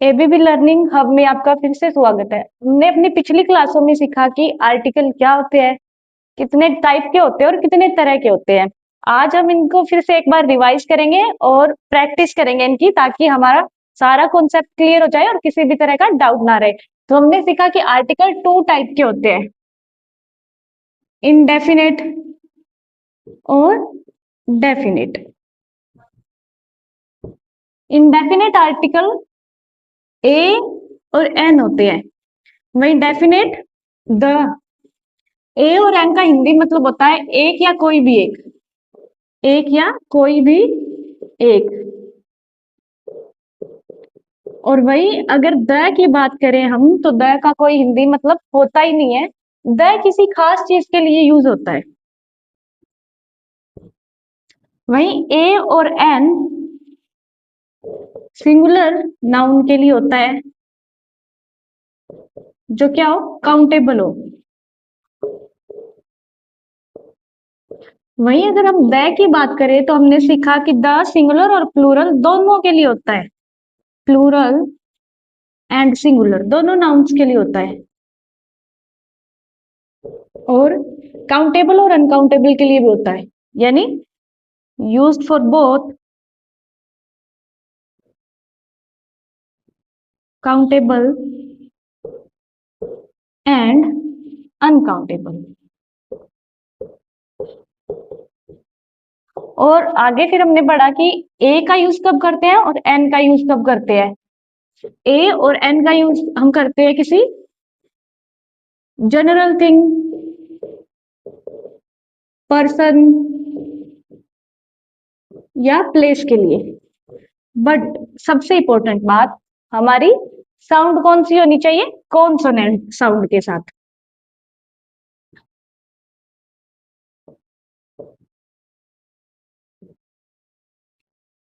ABB learning hub में आपका फिर से स्वागत है। हमने अपनी पिछली क्लासों में सीखा कि आर्टिकल क्या होते हैं, कितने टाइप के होते हैं और कितने तरह के होते हैं। आज हम इनको फिर से एक बार रिवाइज करेंगे और प्रैक्टिस करेंगे इनकी, ताकि हमारा सारा कॉन्सेप्ट क्लियर हो जाए और किसी भी तरह का डाउट ना रहे। तो हमने सीखा कि आर्टिकल 2 टाइप के होते हैं, इनडेफिनेट और डेफिनेट। इनडेफिनेट आर्टिकल ए और एन होते हैं, वही डेफिनेट द। ए और एन का हिंदी मतलब होता है एक या कोई भी एक, एक या कोई भी एक। और वही अगर द की बात करें हम, तो द का कोई हिंदी मतलब होता ही नहीं है। द किसी खास चीज के लिए यूज होता है। वही ए और एन सिंगुलर नाउन के लिए होता है, जो क्या हो, काउंटेबल हो। वही अगर हम द की बात करें तो हमने सीखा कि द सिंगुलर और प्लूरल दोनों के लिए होता है। प्लूरल एंड सिंगुलर दोनों नाउन्स के लिए होता है। और काउंटेबल और अनकाउंटेबल के लिए भी होता है, यानी used for both countable and uncountable. और आगे फिर हमने पढ़ा कि ए का यूज कब करते हैं और एन का यूज कब करते हैं। ए और एन का यूज हम करते हैं किसी जनरल थिंग, पर्सन या प्लेस के लिए। बट सबसे इंपॉर्टेंट बात, हमारी साउंड कौन सी होनी चाहिए, कॉन्सोनेंट साउंड के साथ।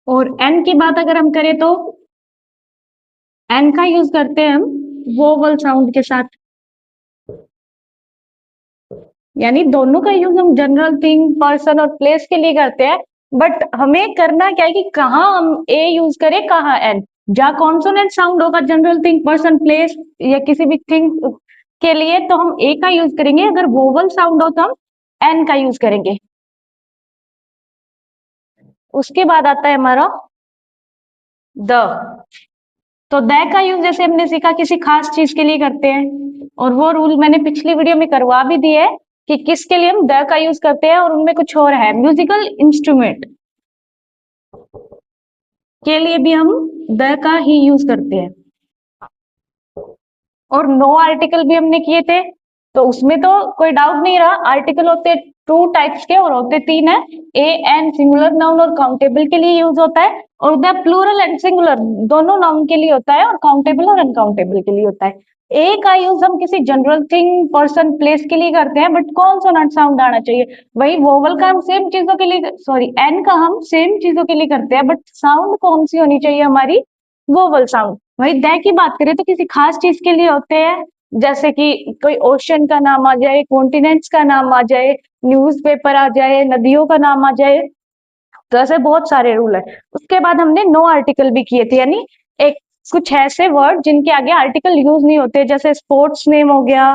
और एन की बात अगर हम करें तो एन का यूज करते हैं हम वोवल साउंड के साथ। यानी दोनों का यूज हम जनरल थिंग, पर्सन और प्लेस के लिए करते हैं। बट हमें करना क्या है कि कहाँ हम ए यूज करें, कहाँ एन। जहाँ कॉन्सोनेंट साउंड होगा जनरल थिंग, पर्सन, प्लेस या किसी भी थिंग के लिए, तो हम ए का यूज करेंगे। अगर वोवल साउंड हो तो हम एन का यूज करेंगे। उसके बाद आता है हमारा द। तो द का यूज जैसे हमने सीखा किसी खास चीज के लिए करते हैं, और वो रूल मैंने पिछली वीडियो में करवा भी दिए है कि किसके लिए हम द का यूज करते हैं। और उनमें कुछ और है, म्यूजिकल इंस्ट्रूमेंट के लिए भी हम द का ही यूज करते हैं। और नो आर्टिकल भी हमने किए थे, तो उसमें तो कोई डाउट नहीं रहा। आर्टिकल होते 2 टाइप्स के और होते 3 है। ए एन सिंगुलर नाउन और काउंटेबल के लिए यूज होता है, और द प्लूरल एंड सिंगुलर दोनों नाउन के लिए होता है, और काउंटेबल और अनकाउंटेबल के लिए होता है। ए का यूज हम किसी जनरल थिंग, पर्सन, प्लेस के लिए करते हैं, बट कॉन्सोनेंट साउंड आना चाहिए। वही वोवल का हम सेम चीजों के लिए, सॉरी एन का हम सेम चीजों के लिए करते हैं, बट साउंड कौन सी होनी चाहिए हमारी, वोवल साउंड। वही द की बात करें तो किसी खास चीज के लिए होते हैं, जैसे कि कोई ओशन का नाम आ जाए, कॉन्टिनेंट्स का नाम आ जाए, न्यूज़पेपर आ जाए, नदियों का नाम आ जाए। तो ऐसे बहुत सारे रूल है। उसके बाद हमने नो आर्टिकल भी किए थे, यानी एक कुछ ऐसे वर्ड जिनके आगे आर्टिकल यूज नहीं होते, जैसे स्पोर्ट्स नेम हो गया,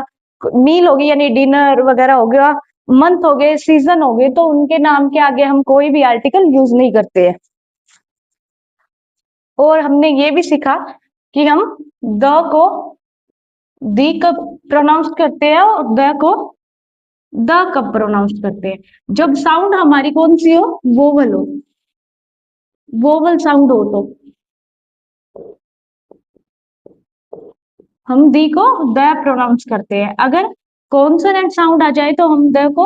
मील हो गई यानी डिनर वगैरह हो गया, मंथ हो गए, सीजन हो गए, तो उनके नाम के आगे हम कोई भी आर्टिकल यूज नहीं करते हैं। और हमने ये भी सीखा कि हम द को दी कब प्रोनाउंस करते हैं और द को द कब प्रोनाउंस करते हैं, जब साउंड हमारी कौन सी हो, वोवल हो। वोवल साउंड हो तो हम दी को द प्रोनाउंस करते हैं। अगर कॉन्सोनेंट साउंड आ जाए तो हम द को,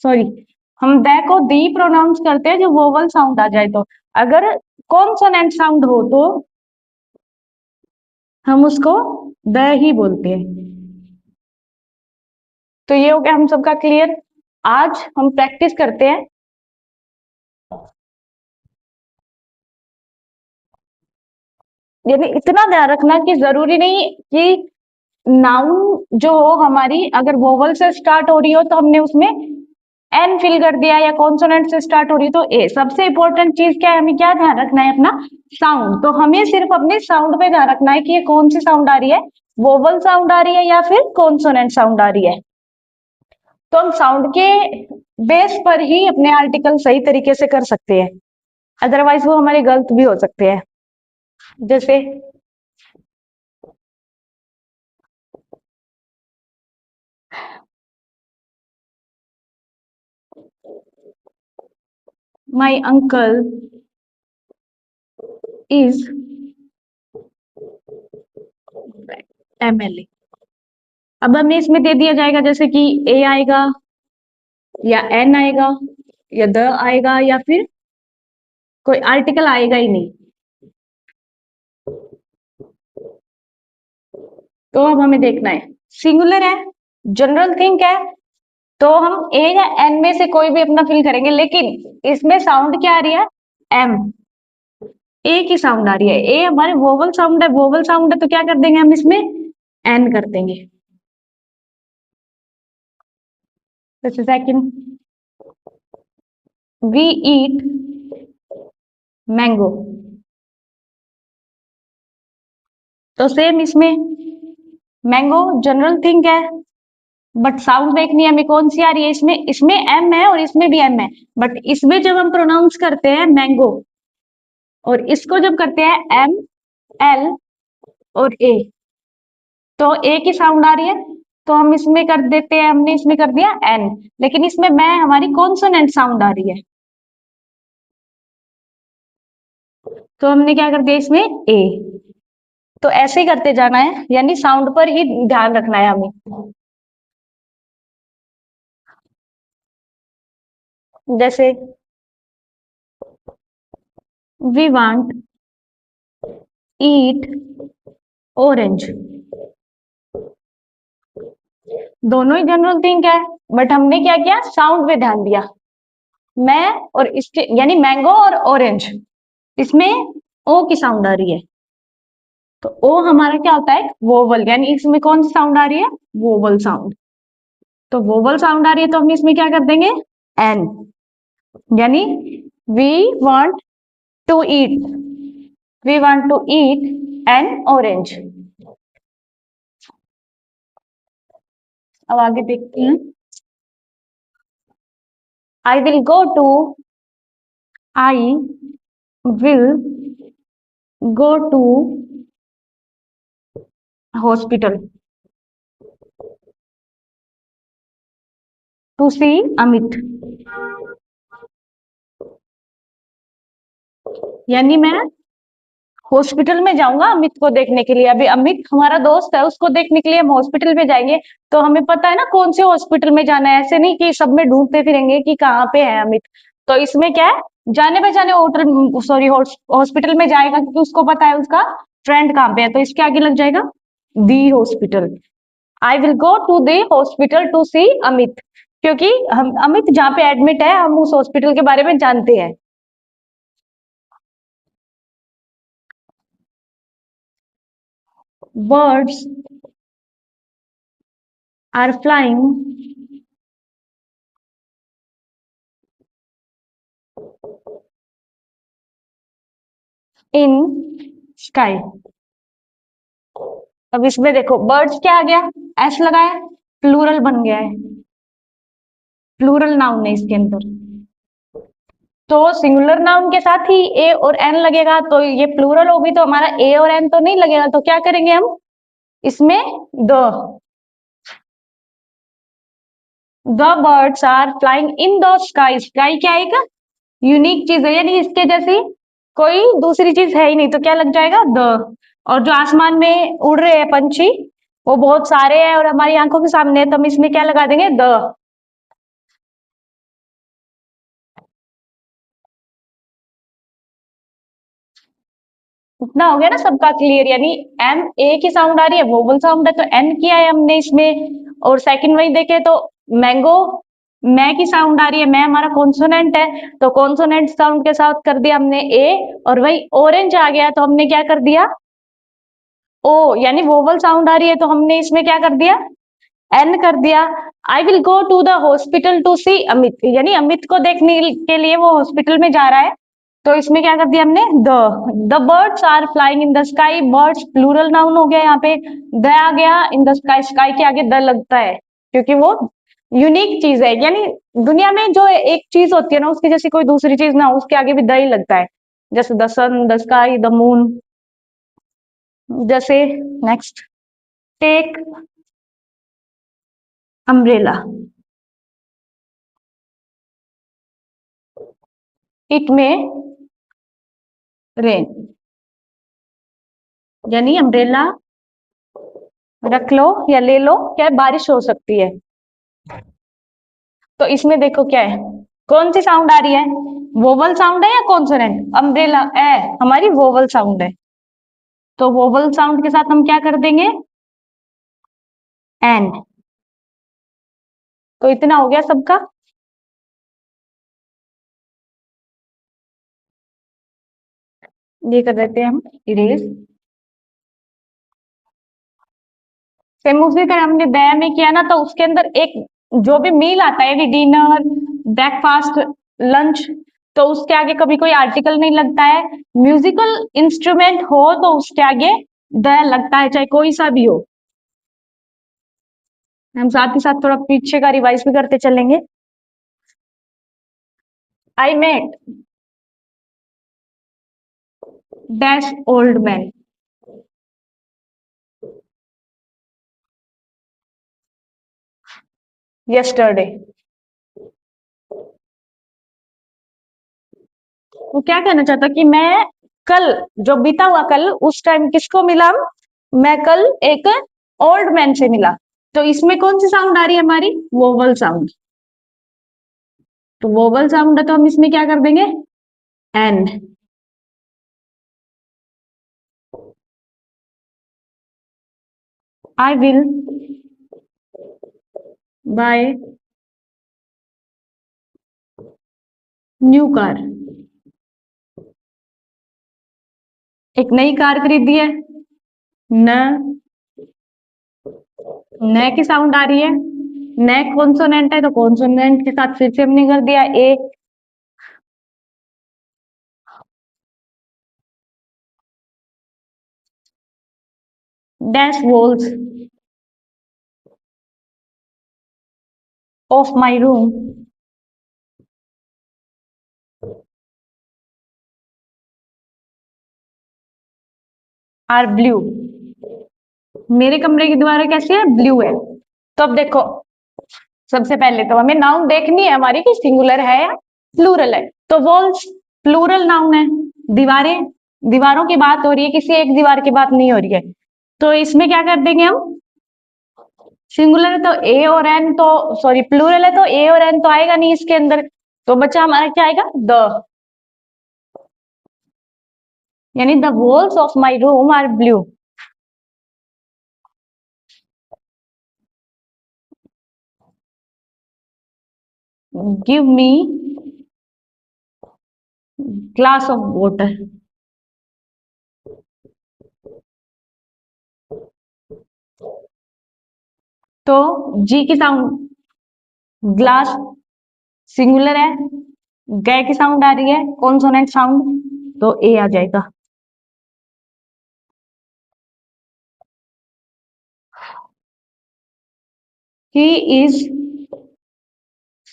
सॉरी, हम द को दी प्रोनाउंस करते हैं, जो वोवल साउंड आ जाए तो। अगर कॉन्सोनेंट साउंड हो तो हम उसको द ही बोलते हैं। तो ये हो गया हम सबका क्लियर। आज हम प्रैक्टिस करते हैं। यानी इतना ध्यान रखना कि जरूरी नहीं कि नाउन जो हो हमारी, अगर वोवल से स्टार्ट हो रही हो तो हमने उसमें एन फिल कर दिया या कॉन्सोनेंट से स्टार्ट हो रही तो ए। सबसे इंपॉर्टेंट चीज क्या है, हमें क्या ध्यान रखना है अपना साउंड। तो हमें सिर्फ अपने साउंड पे ध्यान रखना है कि ये कौन सी साउंड आ रही है, वोवल साउंड आ रही है या फिर कॉन्सोनेंट साउंड आ रही है। तो हम साउंड के बेस पर ही अपने आर्टिकल सही तरीके से कर सकते हैं, अदरवाइज वो हमारे गलत भी हो सकते हैं। जैसे माई अंकल इज MLA। अब हमें इसमें दे दिया जाएगा जैसे कि ए आएगा या एन आएगा या द आएगा या फिर कोई आर्टिकल आएगा ही नहीं। तो अब हमें देखना है सिंगुलर है, जनरल थिंक है, तो हम ए या एन में से कोई भी अपना फिल करेंगे, लेकिन इसमें साउंड क्या आ रही है, एम, ए की साउंड आ रही है। ए हमारे वोवल साउंड है, वोवल साउंड है तो क्या कर देंगे हम इसमें एन कर देंगे। जैसे सेकंड, वी ईट मैंगो, तो सेम इसमें मैंगो जनरल थिंक है, बट साउंड देखनी है हमें कौन सी आ रही है, इसमें एम है और इसमें भी एम है, बट इसमें जब हम प्रोनाउंस करते हैं मैंगो और इसको जब करते हैं एम एल और ए, तो ए की साउंड आ रही है, तो हम इसमें कर देते हैं, हमने इसमें कर दिया एन, लेकिन इसमें मैं हमारी कॉन्सोनेंट साउंड आ रही है, तो हमने क्या कर दिया इसमें ए। तो ऐसे ही करते जाना है, यानी साउंड पर ही ध्यान रखना है हमें। जैसे वी वांट ईट ऑरेंज, दोनों ही जनरल थिंक है, बट हमने क्या किया साउंड पे ध्यान दिया। मैं और इसके यानी मैंगो और ऑरेंज, इसमें ओ की साउंड आ रही है, तो ओ हमारा क्या होता है वोवल, यानी इसमें कौन सी साउंड आ रही है, वोवल साउंड। तो वोवल साउंड आ रही है तो हम इसमें क्या कर देंगे एन, यानी we want to eat, we want to eat an orange. अब आगे देखते हैं, I will go to, I will go to hospital to see Amit, यानी मैं हॉस्पिटल में जाऊंगा अमित को देखने के लिए। अभी अमित हमारा दोस्त है, उसको देखने के लिए हम हॉस्पिटल में जाएंगे, तो हमें पता है ना कौन से हॉस्पिटल में जाना है, ऐसे नहीं कि सब में ढूंढते फिरेंगे कि कहाँ पे है अमित। तो इसमें क्या है, जाने पहचाने होटल सॉरी हॉस्पिटल में जाएगा, क्योंकि उसको पता है उसका फ्रेंड कहाँ पे है, तो इसके आगे लग जाएगा the hospital. I will go to the hospital to see Amit, क्योंकि हम अमित जहाँ पे एडमिट है हम उस हॉस्पिटल के बारे में जानते हैं। Birds are flying in sky। अब इसमें देखो बर्ड्स क्या आ गया, एस लगाया, प्लूरल बन गया है, प्लूरल नाउन है इसके अंदर, तो सिंगुलर नाउन के साथ ही ए और एन लगेगा, तो ये प्लूरल होगी तो हमारा ए और एन तो नहीं लगेगा, तो क्या करेंगे हम इसमें the birds are flying in the sky. Sky क्या है, एक यूनिक चीज है, यानी इसके जैसी कोई दूसरी चीज है ही नहीं, तो क्या लग जाएगा द। और जो आसमान में उड़ रहे हैं पंछी वो बहुत सारे हैं और हमारी आंखों के सामने है, तो हम इसमें क्या लगा देंगे द। इतना हो गया ना सबका क्लियर, यानी एम ए की साउंड आ रही है, वोवल साउंड है, तो एन किया है हमने इसमें। और सेकंड वही देखे तो मैंगो, मैं की साउंड आ रही है, मैं हमारा कॉन्सोनेंट है, तो कॉन्सोनेंट साउंड के साथ कर दिया हमने ए। और वही ऑरेंज आ गया तो हमने क्या कर दिया ओ, यानी वोवल साउंड आ रही है तो हमने इसमें क्या कर दिया एन कर दिया। I will go to the hospital to see Amit, यानी अमित को देखने के लिए वो हॉस्पिटल में जा रहा है। तो इसमें क्या कर दिया हमने, the birds are flying in the sky, birds plural noun हो गया, यहाँ पे द आ गया इन द स्काई, स्काई के आगे द लगता है क्योंकि वो यूनिक चीज है, यानी दुनिया में जो एक चीज होती है ना उसकी जैसी कोई दूसरी चीज ना हो उसके आगे भी द ही लगता है, जैसे the sun, the sky, the moon. जैसे next, take umbrella, it may rain, यानी अम्ब्रेला रख लो या ले लो, क्या बारिश हो सकती है। तो इसमें देखो क्या है, कौन सी साउंड आ रही है, वोवल साउंड है या कॉन्सोनेंट, अम्ब्रेला ए हमारी वोवल साउंड है, तो वोवल साउंड के साथ हम क्या कर देंगे, एन। तो इतना हो गया सबका। ये कर देते हैं हम इरेज। सेम उसी तरह हमने द में किया ना, तो उसके अंदर एक जो भी मील आता है, डिनर, ब्रेकफास्ट, लंच, तो उसके आगे कभी कोई आर्टिकल नहीं लगता है। म्यूजिकल इंस्ट्रूमेंट हो तो उसके आगे द लगता है, चाहे कोई सा भी हो। हम साथ ही साथ थोड़ा पीछे का रिवाइज भी करते चलेंगे। I met dash old man, yesterday. वो क्या कहना चाहता कि मैं कल, जो बीता हुआ कल, उस टाइम किसको मिला, मैं कल एक ओल्ड मैन से मिला। तो इसमें कौन सी साउंड आ रही है हमारी, वोवल साउंड। तो वोवल साउंड है तो हम इसमें क्या कर देंगे, an. I will buy new car, एक नई कार खरीदी है। न, न की साउंड आ रही है, न कॉन्सोनेंट है तो कॉन्सोनेंट के साथ फिर से हमने कर दिया a. Dash walls of my room are blue, मेरे कमरे की दीवारें कैसी है, ब्लू है। तो अब देखो, सबसे पहले तो हमें नाउन देखनी है हमारी कि सिंगुलर है या प्लूरल है। तो वॉल्स प्लूरल नाउन है, दीवारें, दीवारों की बात हो रही है, किसी एक दीवार की बात नहीं हो रही है। तो इसमें क्या कर देंगे हम, सिंगुलर है तो ए और एन, तो सॉरी प्लूरल है तो ए और एन तो आएगा नहीं इसके अंदर, तो बच्चा हमारा क्या आएगा, द, यानी the walls of my room are blue. Give me glass of water, तो जी की साउंड, ग्लास सिंगुलर है, गै की साउंड आ रही है कॉन्सोनेंट साउंड, तो ए आ जाएगा। ही इज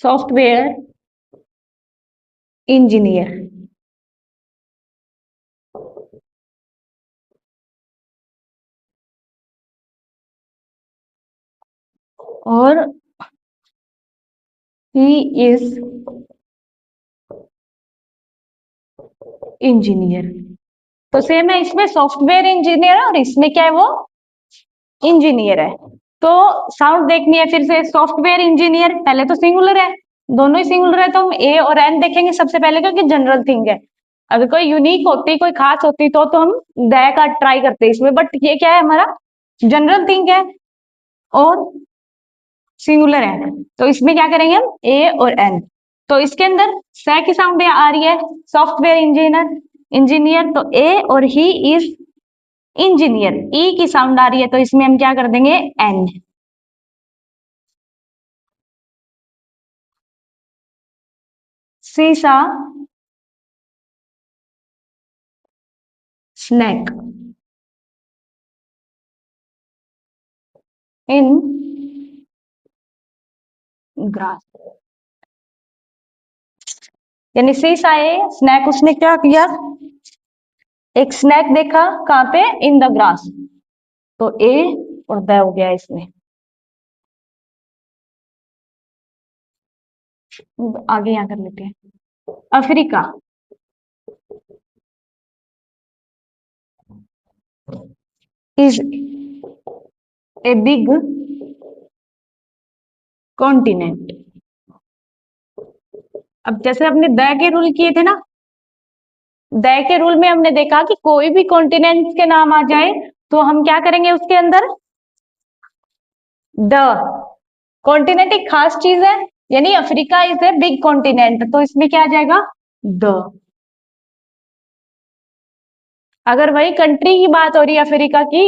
सॉफ्टवेयर इंजीनियर, और ही इज इंजीनियर। तो सेम है, इसमें सॉफ्टवेयर इंजीनियर है और इसमें क्या है, वो इंजीनियर है। तो साउंड देखनी है फिर से, सॉफ्टवेयर इंजीनियर पहले तो सिंगुलर है, दोनों ही सिंगुलर है, तो हम ए और एन देखेंगे सबसे पहले क्योंकि जनरल थिंग है। अगर कोई यूनिक होती, कोई खास होती तो हम द का ट्राई करते इसमें, बट ये क्या है हमारा जनरल थिंग है और सिंगुलर है, तो इसमें क्या करेंगे हम, ए और एन। तो इसके अंदर स की साउंड आ रही है, सॉफ्टवेयर इंजीनियर, इंजीनियर, तो ए और ही इज इंजीनियर, ई की साउंड आ रही है तो इसमें हम क्या कर देंगे, एन। सीसा, स्नैक इन ग्रास। यानी सीसा ए स्नैक, उसने क्या किया, एक स्नैक देखा कहाँ पे, इन द ग्रास। तो ए और द हो गया इसमें। आगे यहाँ कर लेते हैं। Africa is a big continent. अब जैसे हमने द के रूल किए थे ना, द के रूल में हमने देखा कि कोई भी कॉन्टिनेंट के नाम आ जाए तो हम क्या करेंगे उसके अंदर, द। कॉन्टिनेंट एक खास चीज है, यानी Africa is a big continent, तो इसमें क्या आ जाएगा, द। अगर वही कंट्री की बात हो रही है अफ्रीका की,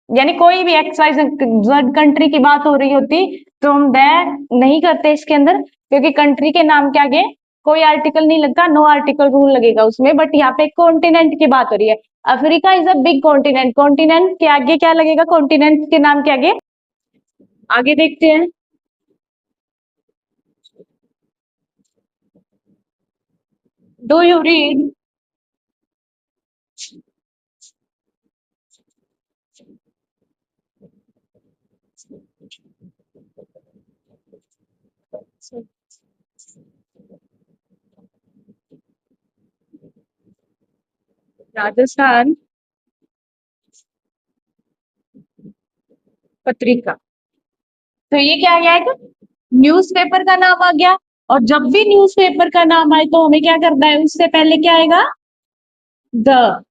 यानी कोई भी एक्स वाई जेड कंट्री की बात हो रही होती, तो हम द नहीं करते इसके अंदर, क्योंकि कंट्री के नाम के आगे कोई आर्टिकल नहीं लगता, नो आर्टिकल रूल लगेगा उसमें। बट यहाँ पे कॉन्टिनेंट की बात हो रही है, Africa is a big continent, continent के आगे क्या लगेगा, कॉन्टिनेंट के नाम के आगे। आगे देखते हैं। Do you read Rajasthan Patrika. तो ये क्या आ गया, न्यूज़पेपर का नाम आ गया। और जब भी न्यूज़पेपर का नाम आए तो हमें क्या करना है, उससे पहले क्या आएगा, द।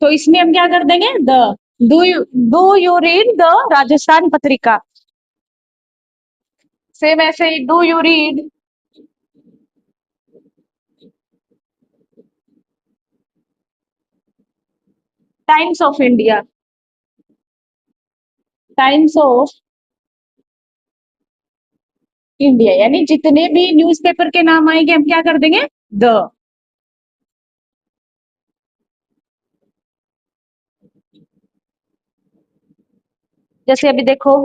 तो इसमें हम क्या कर देंगे, the. Do you read the Rajasthan Patrika. Same ऐसे ही, do you read Times of India. Times of India, यानी जितने भी न्यूज़पेपर के नाम आएंगे हम क्या कर देंगे, द। जैसे अभी देखो,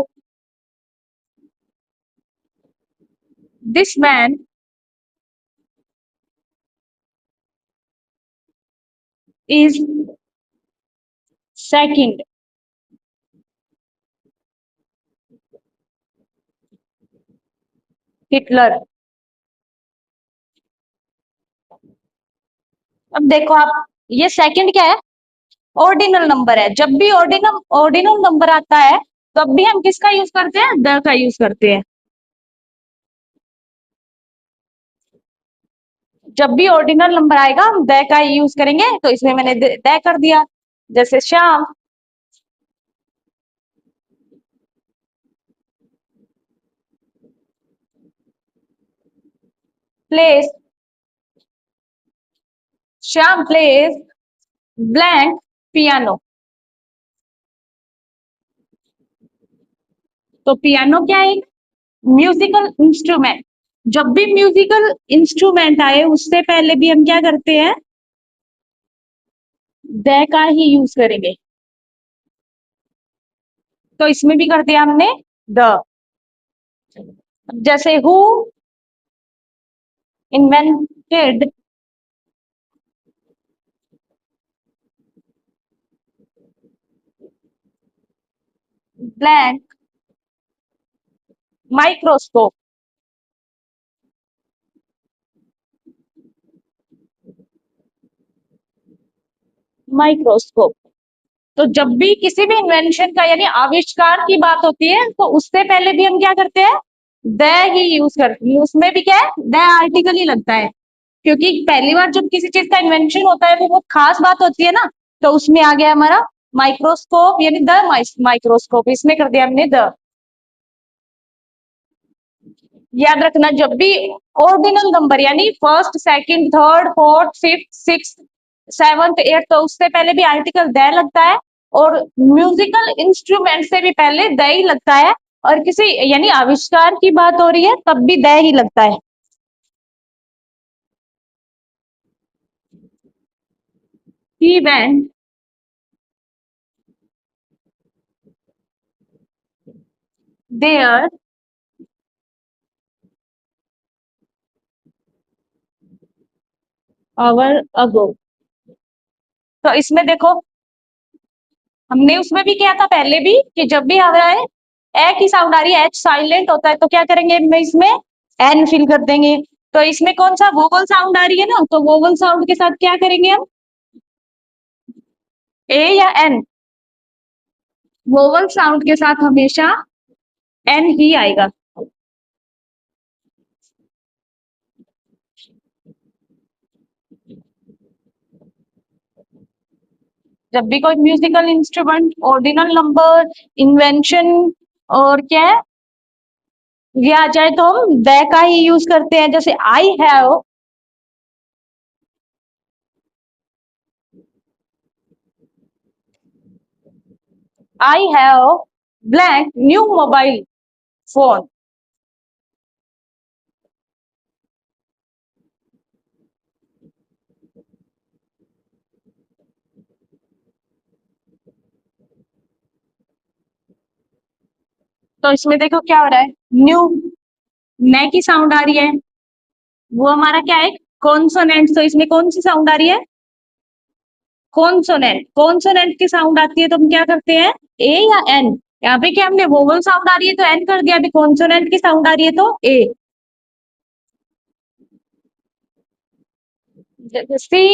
this man is second Hitler. अब देखो आप, ये सेकंड क्या है, ऑर्डिनल नंबर है। जब भी ऑर्डिनल ऑर्डिनल नंबर आता है तब भी हम किसका यूज करते हैं, द का यूज करते हैं। जब भी ऑर्डिनल नंबर आएगा हम द का ही यूज करेंगे, तो इसमें मैंने द कर दिया। जैसे Shyam place, Shyam place blank piano. तो पियानो क्या है, म्यूजिकल इंस्ट्रूमेंट। जब भी म्यूजिकल इंस्ट्रूमेंट आए उससे पहले भी हम क्या करते हैं, द का ही यूज करेंगे। तो इसमें भी कर दिया हमने द। जैसे who invented blank microscope. Microscope. तो जब भी किसी भी इन्वेंशन का यानी आविष्कार की बात होती है तो उससे पहले भी हम क्या करते हैं, द ही यूज करते हैं। उसमें भी क्या है, द आर्टिकल ही लगता है, क्योंकि पहली बार जब किसी चीज का इन्वेंशन होता है वो बहुत खास बात होती है ना। तो उसमें आ गया हमारा माइक्रोस्कोप, यानी द माइक्रोस्कोप, इसमें कर दिया हमने द। याद रखना, जब भी ऑर्डिनल नंबर यानी first second third fourth fifth six seventh eighth, तो उससे पहले भी आर्टिकल द लगता है। और म्यूजिकल इंस्ट्रूमेंट से भी पहले द ही लगता है। और किसी यानी आविष्कार की बात हो रही है तब भी द ही लगता है। he went there hour ago। तो इसमें देखो, हमने उसमें भी किया था पहले भी कि जब भी आ रहा है ए की साउंड आ रही है, एच साइलेंट होता है, तो क्या करेंगे मैं इसमें एन फिल कर देंगे। तो इसमें कौन सा वोवल साउंड आ रही है ना, तो वोवल साउंड के साथ क्या करेंगे हम, ए या एन, वोवल साउंड के साथ हमेशा एन ही आएगा। जब भी कोई musical instrument, ordinal number, invention और क्या है ये आ जाए तो हम द का ही यूज करते हैं। जैसे I have blank new mobile phone. तो इसमें देखो क्या हो रहा है, न्यू, नए की साउंड आ रही है, वो हमारा क्या है, कॉन्सोनेंट। तो इसमें कौन सी साउंड आ रही है, कॉन्सोनेंट। कॉन्सोनेंट की साउंड आती है तो हम क्या करते हैं, ए या एन। यहाँ पे क्या हमने वोवल साउंड आ रही है तो एन कर दिया, अभी कॉन्सोनेंट की साउंड आ रही है तो a. She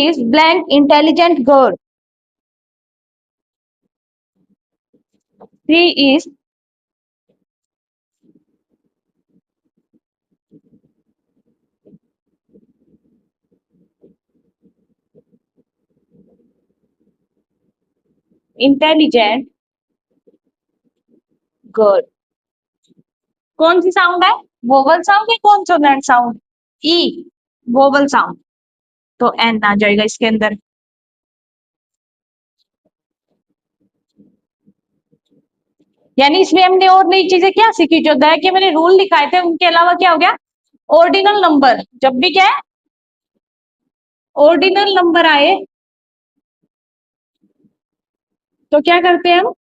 is blank intelligent girl. She is intelligent girl. कौन सी साउंड है, वोवल साउंड या consonant sound, E, vowel sound, तो एन आ जाएगा इसके अंदर। यानी इसमें हमने और नई चीजें क्या सीखी, जो द के मैंने रूल लिखाए थे उनके अलावा क्या हो गया, ऑर्डिनल नंबर जब भी क्या है, ऑर्डिनल नंबर आए तो क्या करते हैं हम,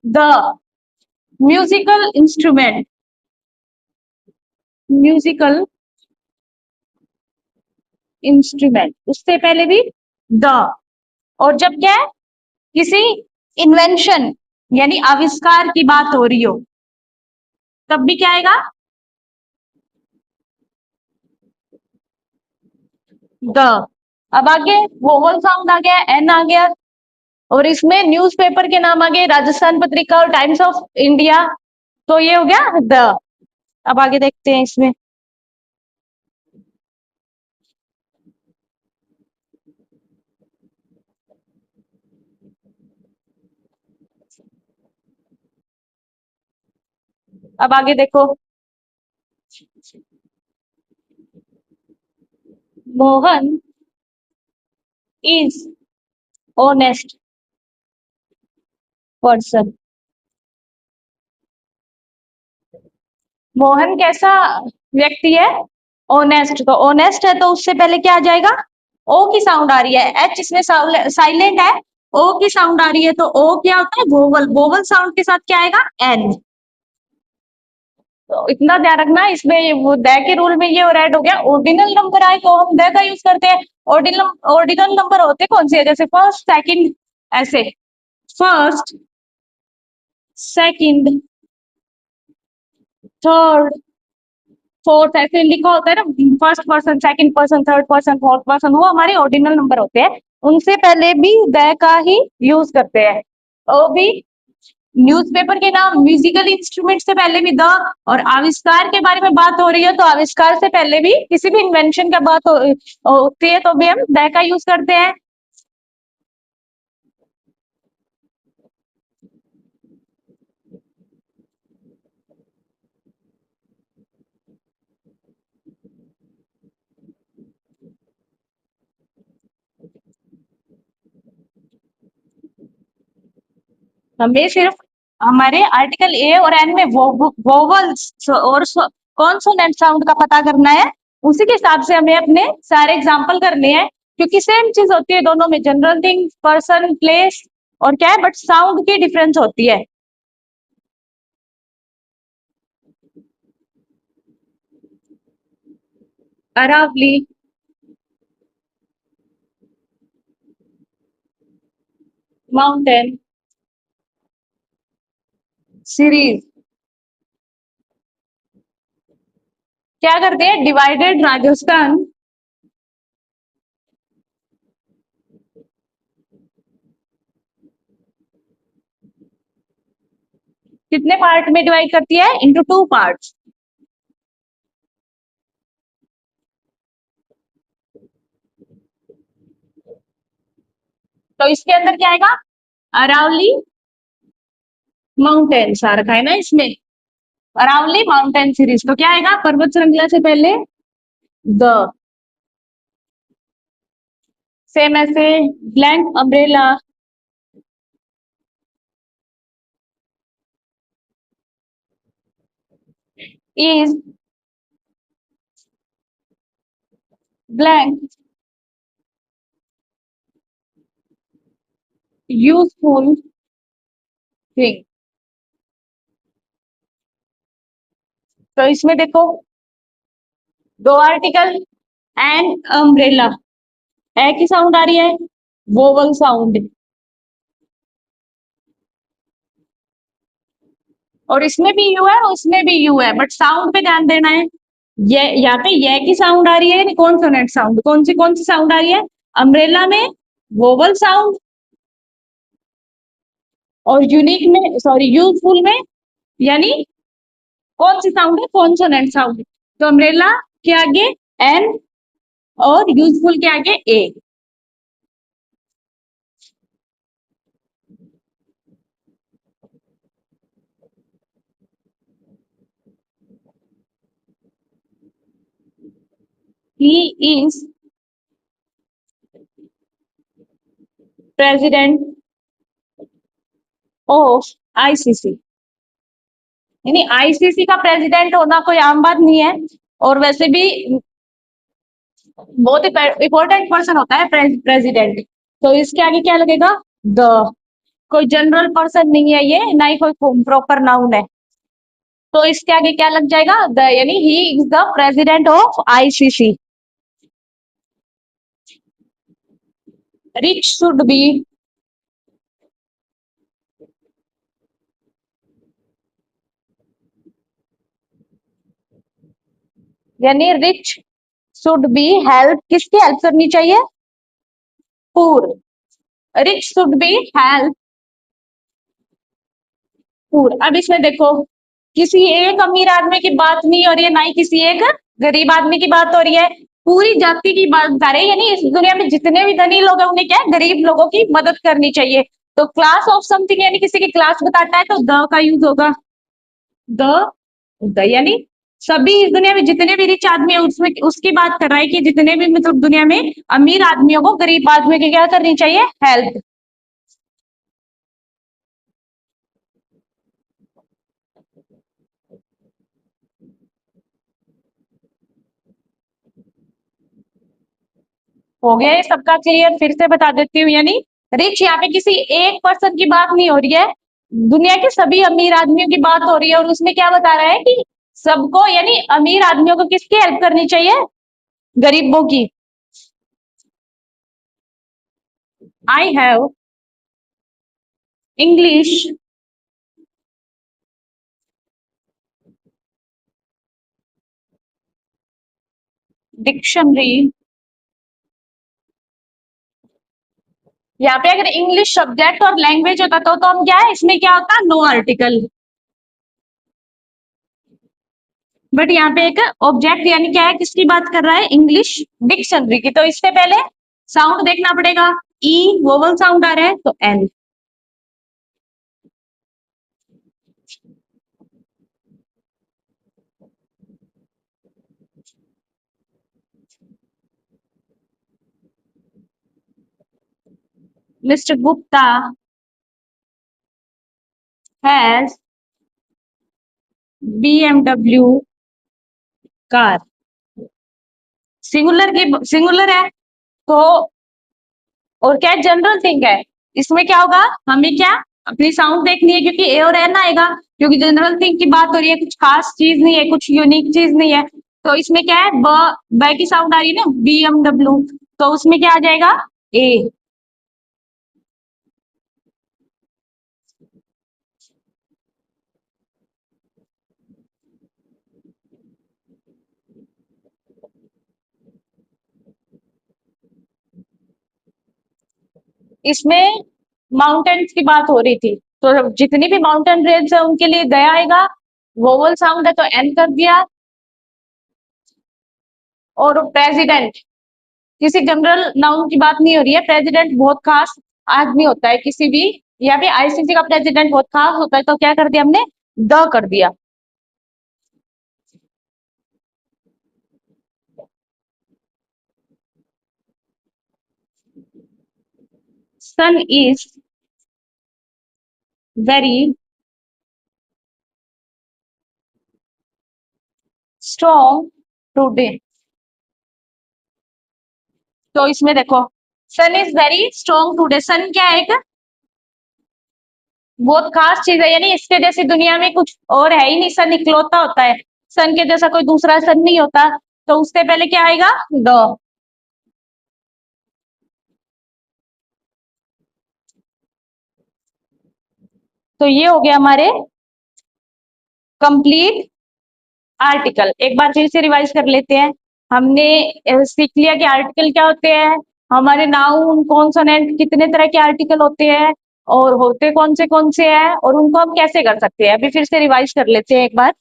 the musical instrument, musical instrument उससे पहले भी द। और जब क्या है, किसी इन्वेंशन यानी आविष्कार की बात हो रही हो तब भी क्या आएगा, द। अब आगे वोवल साउंड आ गया, एन आ गया, और इसमें न्यूज़पेपर के नाम आ गए, राजस्थान पत्रिका और टाइम्स ऑफ इंडिया, तो ये हो गया द। अब आगे देखते हैं इसमें, अब आगे देखो, Mohan is honest person. Mohan कैसा व्यक्ति है, ऑनेस्ट। तो ऑनेस्ट है तो उससे पहले क्या आ जाएगा, ओ की साउंड आ रही है, एच इसमें साइलेंट है, ओ की साउंड आ रही है तो ओ क्या होता है, वोवल। वोवल साउंड के साथ क्या आएगा, एन। तो इतना ध्यान रखना, इसमें वो द के रूल में ये और ऐड हो गया, ऑर्डिनल नंबर आए तो हम द का यूज करते हैं। ऑर्डिनल ऑर्डिनल नंबर होते कौन से है, जैसे फर्स्ट सेकंड, ऐसे फर्स्ट सेकंड थर्ड फोर्थ, ऐसे लिखा होता है ना, first person, second person, third person, fourth person, वो हमारे ऑर्डिनल नंबर होते हैं। उनसे पहले भी द का ही यूज करते हैं। और भी न्यूज़पेपर के नाम, म्यूजिकल इंस्ट्रूमेंट से पहले भी द, और आविष्कार के बारे में बात हो रही है तो आविष्कार से पहले भी किसी भी इन्वेंशन का बात होती है तो भी हम द का यूज करते हैं। हमें सिर्फ हमारे आर्टिकल ए और एन में वोवल्स और कॉन्सोनेंट साउंड का पता करना है, उसी के हिसाब से हमें अपने सारे एग्जाम्पल करने हैं। क्योंकि सेम चीज होती है दोनों में, जनरल थिंग, पर्सन, प्लेस और क्या है, बट साउंड की डिफरेंस होती है। Aravalli, mountain, series. क्या करते हैं, डिवाइडेड राजस्थान कितने पार्ट में डिवाइड करती है, इंटू टू पार्ट। तो इसके अंदर क्या आएगा, अरावली माउंटेन्स आ रखा है ना इसमें, अरावली माउंटेन सीरीज, तो क्या आएगा, पर्वत श्रृंखला से पहले द, सेम ऐसे blank umbrella is blank useful thing. तो इसमें देखो, दो आर्टिकल एंड अम्ब्रेला, ए की साउंड आ रही है, वोवल साउंड, और इसमें भी यू है और इसमें भी यू है, बट साउंड पे ध्यान देना है। ये यहाँ पे ये की साउंड आ रही है, कॉन्सोनेंट साउंड, कौन सी साउंड आ रही है, अम्ब्रेला में वोवल साउंड, और यूनिक में, सॉरी यूजफुल में, यानी कौन सी साउंड है, कॉन्सोनेंट साउंड। तो अम्ब्रेला के आगे एन और यूजफुल के आगे a. He is president of ICC, यानी आईसीसी का प्रेसिडेंट होना कोई आम बात नहीं है, और वैसे भी बहुत ही इंपॉर्टेंट पर्सन होता है प्रेसिडेंट। तो इसके आगे क्या लगेगा, द, कोई जनरल पर्सन नहीं है ये, ना ही कोई प्रॉपर नाउन है। तो इसके आगे क्या लग जाएगा, द, यानी he is the president of ICC. Rich should be, यानी रिच शुड बी हेल्प, किसकी हेल्प करनी चाहिए, poor. Rich should be help poor. अब इसमें देखो, किसी एक अमीर आदमी की बात नहीं हो रही है, ना ही किसी एक गरीब आदमी की बात हो रही है, पूरी जाति की बात बता रहे हैं, यानी इस दुनिया में जितने भी धनी लोग हैं उन्हें क्या है, गरीब लोगों की मदद करनी चाहिए। तो क्लास ऑफ समथिंग यानी किसी की क्लास बताता है, तो द का यूज होगा, द, यानी सभी इस दुनिया में जितने भी रिच आदमी है उसमें उसकी बात कर रहा है कि जितने भी मतलब दुनिया में अमीर आदमियों को गरीब आदमी की क्या करनी चाहिए, हेल्प। हो गया ये सबका क्लियर, फिर से बता देती हूँ, यानी रिच यहाँ पे किसी एक पर्सन की बात नहीं हो रही है, दुनिया के सभी अमीर आदमियों की बात हो रही है, और उसमें क्या बता रहा है कि सबको, यानी अमीर आदमियों को किसकी हेल्प करनी चाहिए, गरीबों की। आई हैव इंग्लिश डिक्शनरी, यहाँ पे अगर इंग्लिश सब्जेक्ट और लैंग्वेज होता तो हम क्या है, इसमें क्या होता, नो आर्टिकल, बट यहाँ पे एक ऑब्जेक्ट, यानी क्या है, किसकी बात कर रहा है, इंग्लिश डिक्शनरी की। तो इससे पहले साउंड देखना पड़ेगा, ई वोवल साउंड आ रहा है तो an. Mister Gupta has BMW car, singular की सिंगुलर है, तो और क्या जनरल थिंग है, इसमें क्या होगा, हमें क्या अपनी साउंड देखनी है क्योंकि ए और एन आएगा, क्योंकि जनरल थिंग की बात हो रही है, कुछ खास चीज नहीं है, कुछ यूनिक चीज नहीं है। तो इसमें क्या है, ब की साउंड आ रही है ना, BMW, तो उसमें क्या आ जाएगा, ए। इसमें माउंटेन्स की बात हो रही थी, तो जितनी भी माउंटेन रेंज है उनके लिए दया आएगा, वोवल साउंड है तो एन कर दिया। और प्रेसिडेंट, किसी जनरल नाउन की बात नहीं हो रही है, प्रेसिडेंट बहुत खास आदमी होता है किसी भी, या फिर आईसीसी का प्रेसिडेंट बहुत खास होता है, तो क्या कर दिया हमने, द कर दिया। सन इज वेरी स्ट्रॉन्ग टूडे। तो इसमें देखो, सन इज वेरी स्ट्रॉन्ग टूडे, सन क्या है, एक बहुत खास चीज है, यानी इसके जैसी दुनिया में कुछ और है ही नहीं, सन इकलौता होता है, सन के जैसा कोई दूसरा सन नहीं होता। तो उससे पहले क्या आएगा, द। तो ये हो गया हमारे कंप्लीट आर्टिकल। एक बार फिर से रिवाइज कर लेते हैं। हमने सीख लिया कि आर्टिकल क्या होते हैं, हमारे नाउन कॉन्सोनेंट कितने तरह के आर्टिकल होते हैं, और होते कौन से हैं, और उनको हम कैसे कर सकते हैं। अभी फिर से रिवाइज कर लेते हैं एक बार।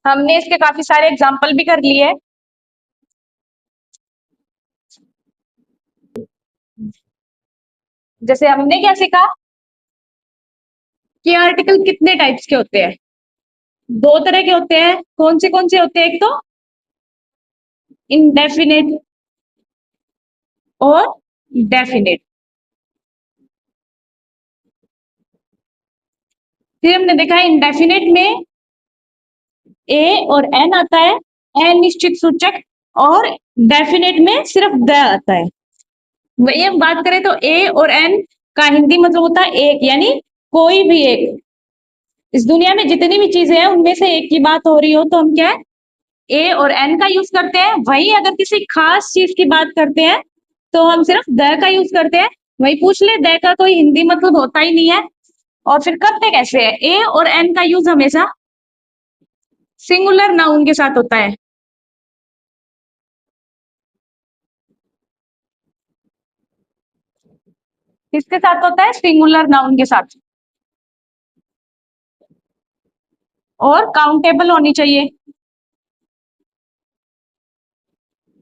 हमने इसके काफी सारे एग्जाम्पल भी कर लिए। जैसे हमने क्या सीखा कि आर्टिकल कितने टाइप्स के होते हैं, दो तरह के होते हैं, कौन से होते हैं, एक तो इनडेफिनेट और डेफिनेट। फिर हमने देखा इनडेफिनेट में ए और एन आता है, अनिश्चित सूचक, और डेफिनेट में सिर्फ द आता है। वही हम बात करें तो ए और एन का हिंदी मतलब होता है एक, यानी कोई भी एक। इस दुनिया में जितनी भी चीजें हैं उनमें से एक की बात हो रही हो तो हम क्या है, ए और एन का यूज करते हैं। वही अगर किसी खास चीज की बात करते हैं तो हम सिर्फ द का यूज करते हैं। वही पूछ ले, द का कोई हिंदी मतलब होता ही नहीं है। और फिर करते कैसे है, ए और एन का यूज हमेशा सिंगुलर नाउन के साथ होता है। किसके साथ होता है, सिंगुलर नाउन के साथ, और काउंटेबल होनी चाहिए।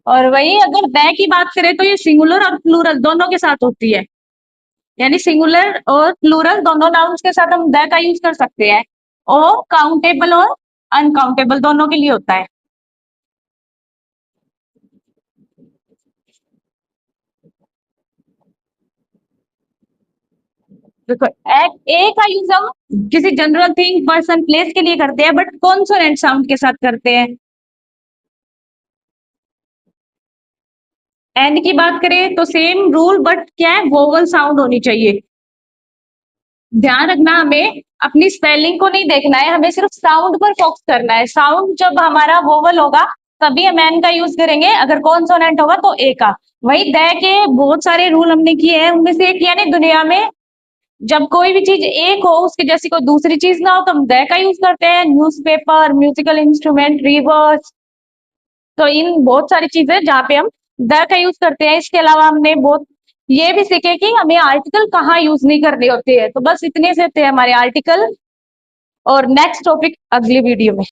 और वही अगर द की बात करें तो ये सिंगुलर और प्लूरल दोनों के साथ होती है, यानी सिंगुलर और प्लूरल दोनों नाउन्स के साथ हम द का यूज कर सकते हैं। और काउंटेबल और अनकाउंटेबल दोनों के लिए होता है। देखो, ए का यूज हम किसी जनरल थिंग पर्सन प्लेस के लिए करते हैं, बट कॉन्सोनेंट साउंड के साथ करते हैं। एन की बात करें तो सेम रूल, बट क्या है, वोवल साउंड होनी चाहिए। ध्यान रखना, हमें अपनी स्पेलिंग को नहीं देखना है, हमें सिर्फ साउंड पर फोकस करना है। साउंड जब हमारा वोवल होगा तभी हम एन का यूज करेंगे, अगर कॉन्सोनेंट होगा तो ए का। वही द के बहुत सारे रूल हमने किए हैं, उनमें से एक, यानी दुनिया में जब कोई भी चीज एक हो उसकी जैसी कोई दूसरी चीज ना हो तो हम द का यूज करते हैं। न्यूज़पेपर, म्यूजिकल इंस्ट्रूमेंट, रिवर्स, तो इन बहुत सारी चीजें जहाँ पे हम द का यूज करते हैं। इसके अलावा हमने बहुत ये भी सीखे कि हमें आर्टिकल कहाँ यूज नहीं करने होते हैं। तो बस इतने से थे हमारे आर्टिकल, और नेक्स्ट टॉपिक अगली वीडियो में।